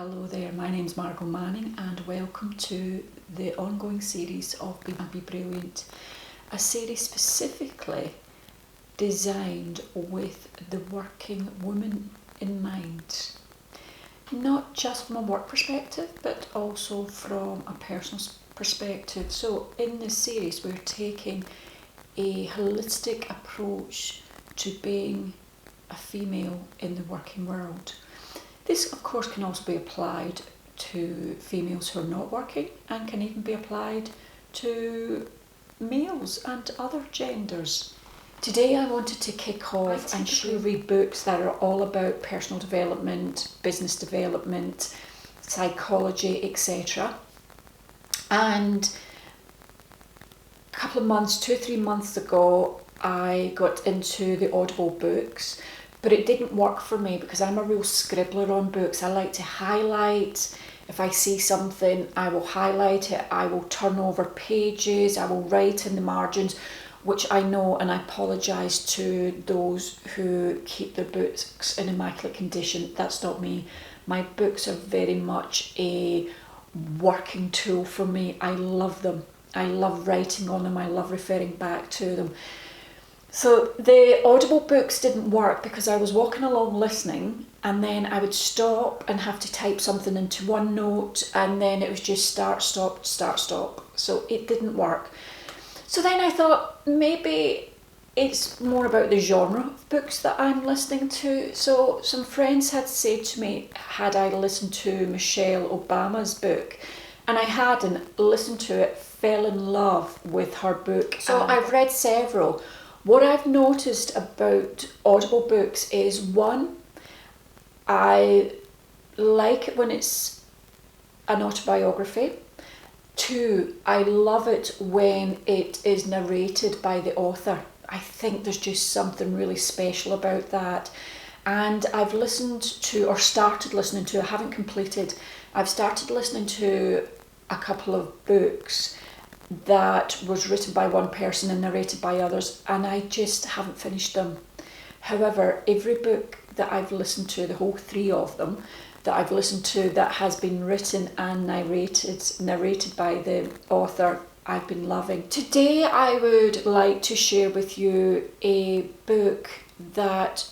Hello there, my name's Margo Manning and welcome to the ongoing series of Be Brilliant, a series specifically designed with the working woman in mind. Not just from a work perspective, but also from a personal perspective. So in this series we're taking a holistic approach to being a female in the working world. This, of course, can also be applied to females who are not working and can even be applied to males and other genders. Today I wanted to kick off and read books that are all about personal development, business development, psychology, etc. And a couple of months, 2 or 3 months ago, I got into the Audible books. But it didn't work for me because I'm a real scribbler on books. I like to highlight. If I see something, I will highlight it. I will turn over pages. I will write in the margins, which I know, and I apologise to those who keep their books in immaculate condition. That's not me. My books are very much a working tool for me. I love them. I love writing on them. I love referring back to them. So the Audible books didn't work because I was walking along listening and then I would stop and have to type something into OneNote and then it was just start, stop, start, stop. So it didn't work. So then I thought maybe it's more about the genre of books that I'm listening to. So some friends had said to me, had I listened to Michelle Obama's book? And I hadn't listened to it, fell in love with her book. So I've read several. What I've noticed about Audible books is, one, I like it when it's an autobiography. Two, I love it when it is narrated by the author. I think there's just something really special about that. And I've listened to, or started listening to, I haven't completed, I've started listening to a couple of books that was written by one person and narrated by others, and I just haven't finished them. However, every book that I've listened to, the whole 3 of them that I've listened to that has been written and narrated by the author, I've been loving. Today I would like to share with you a book that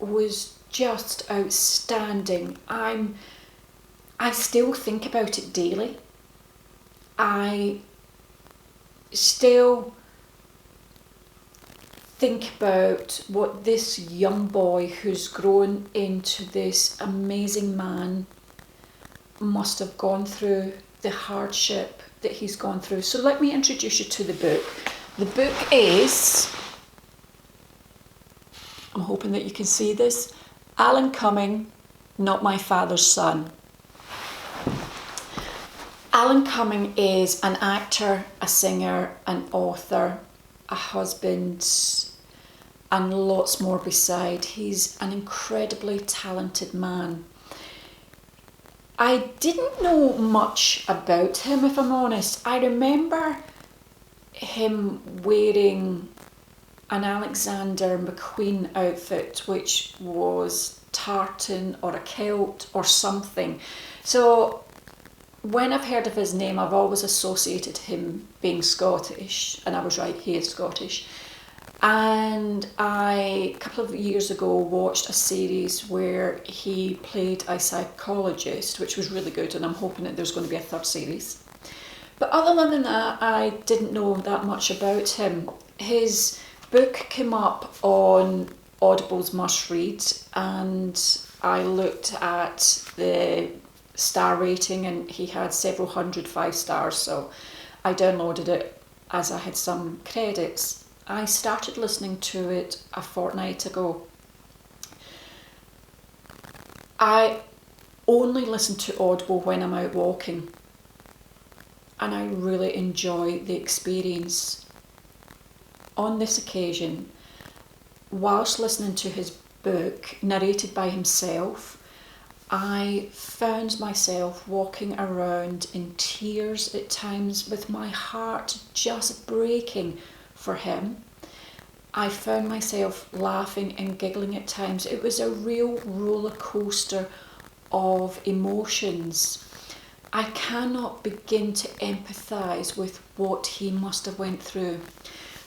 was just outstanding. I still think about it daily. I still think about what this young boy who's grown into this amazing man must have gone through, the hardship that he's gone through. So let me introduce you to the book. The book is, I'm hoping that you can see this, Alan Cumming, Not My Father's Son. Alan Cumming is an actor, a singer, an author, a husband, and lots more beside. He's an incredibly talented man. I didn't know much about him, if I'm honest. I remember him wearing an Alexander McQueen outfit, which was tartan or a kilt or something. So when I've heard of his name, I've always associated him being Scottish, and I was right, he is Scottish. And I, a couple of years ago, watched a series where he played a psychologist, which was really good, and I'm hoping that there's going to be a 3rd series. But other than that, I didn't know that much about him. His book came up on Audible's Must Read, and I looked at the star rating and he had several hundred 5 stars, so I downloaded it as I had some credits. I started listening to it a fortnight ago. I only listen to Audible when I'm out walking, and I really enjoy the experience. On this occasion, whilst listening to his book narrated by himself, I found myself walking around in tears at times, with my heart just breaking for him. I found myself laughing and giggling at times. It was a real roller coaster of emotions. I cannot begin to empathise with what he must have went through.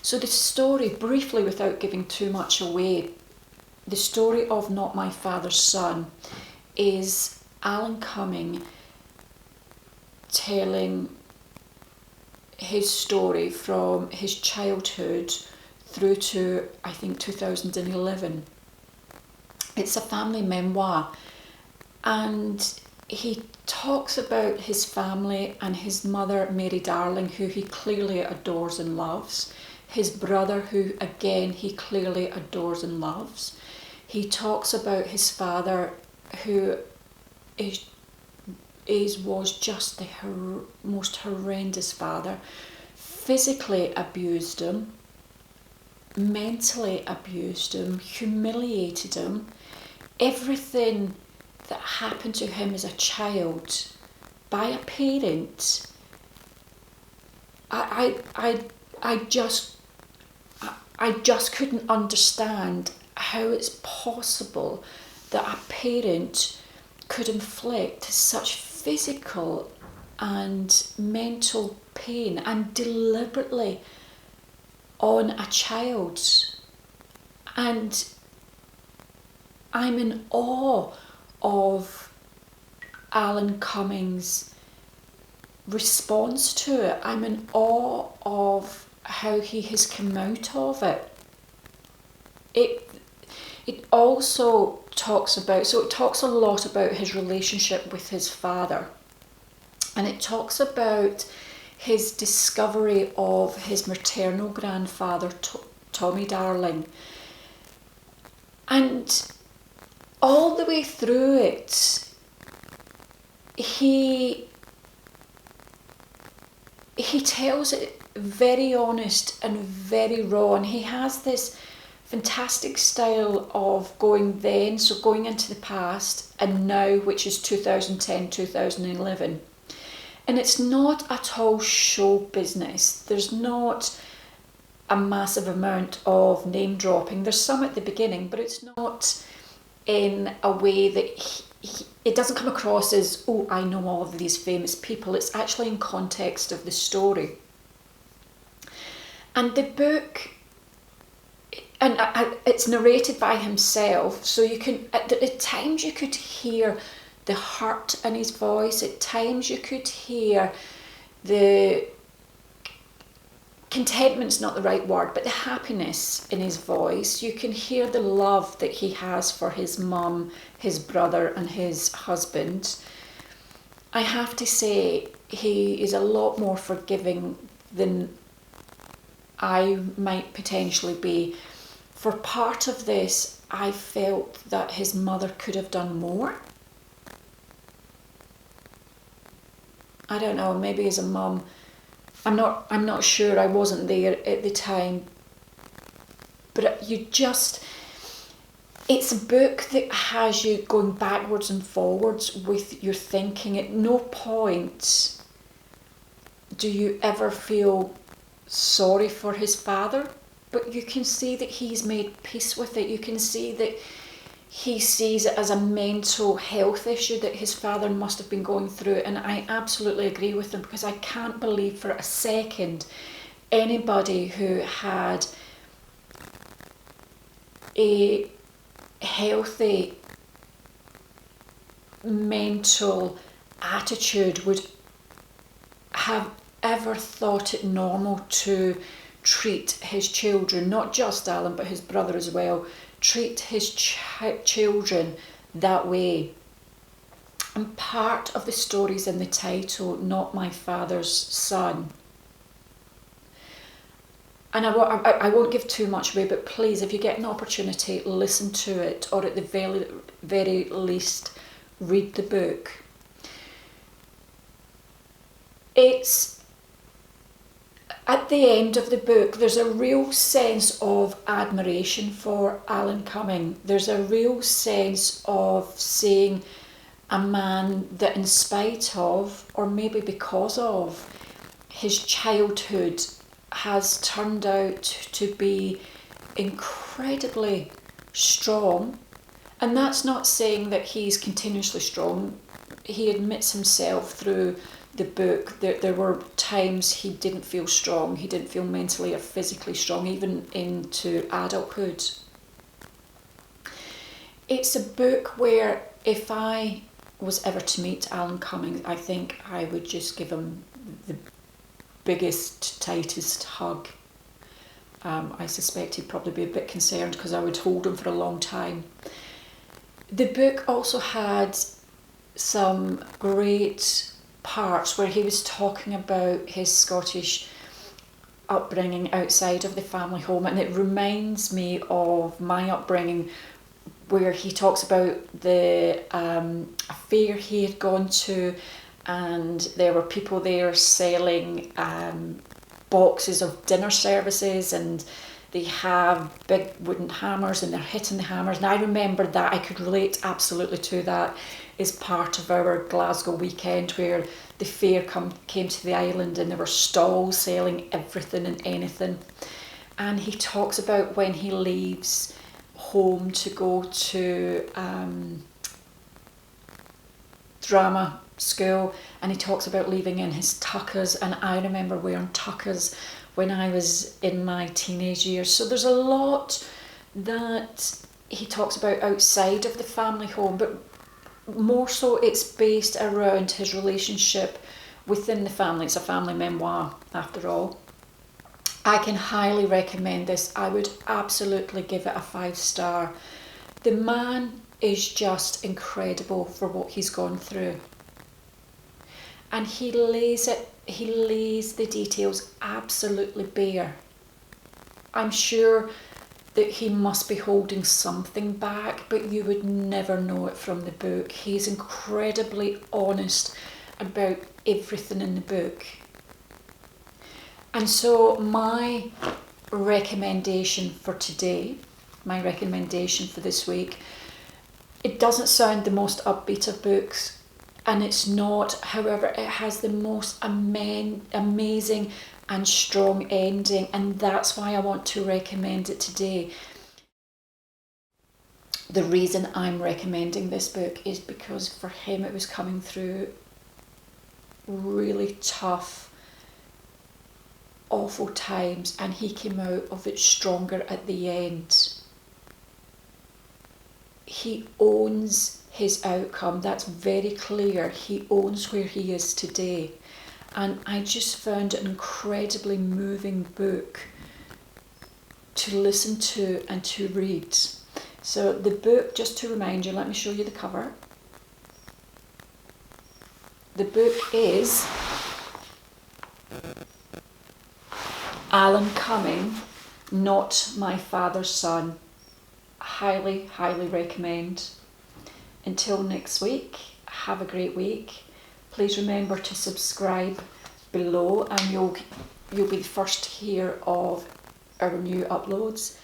So the story, briefly without giving too much away, the story of Not My Father's Son is Alan Cumming telling his story from his childhood through to, I think, 2011. It's a family memoir, and he talks about his family and his mother, Mary Darling, who he clearly adores and loves, his brother, who again he clearly adores and loves. He talks about his father, who was just the most horrendous father, physically abused him, mentally abused him, humiliated him. Everything that happened to him as a child by a parent, I just couldn't understand how it's possible that a parent could inflict such physical and mental pain and deliberately on a child. And I'm in awe of Alan Cumming's response to it. I'm in awe of how he has come out of it. It also talks a lot about his relationship with his father, and it talks about his discovery of his maternal grandfather, Tommy Darling. And all the way through it, he tells it very honest and very raw, and he has this fantastic style of going into the past and now, which is 2010, 2011. And it's not at all show business. There's not a massive amount of name dropping. There's some at the beginning, but it's not in a way that it doesn't come across as, oh, I know all of these famous people. It's actually in context of the story. And the book, and it's narrated by himself, so you can, at times you could hear the hurt in his voice. At times you could hear the contentment's not the right word, but the happiness in his voice. You can hear the love that he has for his mum, his brother and his husband. I have to say, he is a lot more forgiving than I might potentially be. For part of this, I felt that his mother could have done more. I don't know, maybe as a mum, I'm not sure, I wasn't there at the time. But it's a book that has you going backwards and forwards with your thinking. At no point do you ever feel sorry for his father, but you can see that he's made peace with it. You can see that he sees it as a mental health issue that his father must have been going through, and I absolutely agree with him, because I can't believe for a second anybody who had a healthy mental attitude would have ever thought it normal to treat his children, not just Alan but his brother as well, treat his children that way. And part of the story's in the title, Not My Father's Son. And I won't give too much away, but please, if you get an opportunity, listen to it, or at the very least, read the book. It's at the end of the book, there's a real sense of admiration for Alan Cumming. There's a real sense of seeing a man that, in spite of, or maybe because of, his childhood, has turned out to be incredibly strong And that's not saying that he's continuously strong. He admits himself through the book that there were times he didn't feel strong, he didn't feel mentally or physically strong, even into adulthood. It's a book where if I was ever to meet Alan Cumming, I think I would just give him the biggest, tightest hug. I suspect he'd probably be a bit concerned because I would hold him for a long time. The book also had some great parts where he was talking about his Scottish upbringing outside of the family home, and it reminds me of my upbringing, where he talks about the affair he had gone to, and there were people there selling boxes of dinner services, and they have big wooden hammers and they're hitting the hammers. And I remember that, I could relate absolutely to that as part of our Glasgow weekend, where the fair came to the island and there were stalls selling everything and anything. And he talks about when he leaves home to go to drama school, and he talks about leaving in his tuckers, and I remember wearing tuckers when I was in my teenage years. So there's a lot that he talks about outside of the family home, but more so it's based around his relationship within the family. It's a family memoir after all. I can highly recommend this. I would absolutely give it a 5-star. The man is just incredible for what he's gone through. And he lays the details absolutely bare. I'm sure that he must be holding something back, but you would never know it from the book. He's incredibly honest about everything in the book. And so my recommendation for today, my recommendation for this week, it doesn't sound the most upbeat of books, and it's not. However, it has the most amazing and strong ending, and that's why I want to recommend it today. The reason I'm recommending this book is because for him it was coming through really tough, awful times, and he came out of it stronger at the end. He owns his outcome, that's very clear. He owns where he is today. And I just found it an incredibly moving book to listen to and to read. So the book, just to remind you, let me show you the cover. The book is Alan Cumming, Not My Father's Son. Highly, highly recommend. Until next week, have a great week. Please remember to subscribe below, and you'll be the first to hear of our new uploads.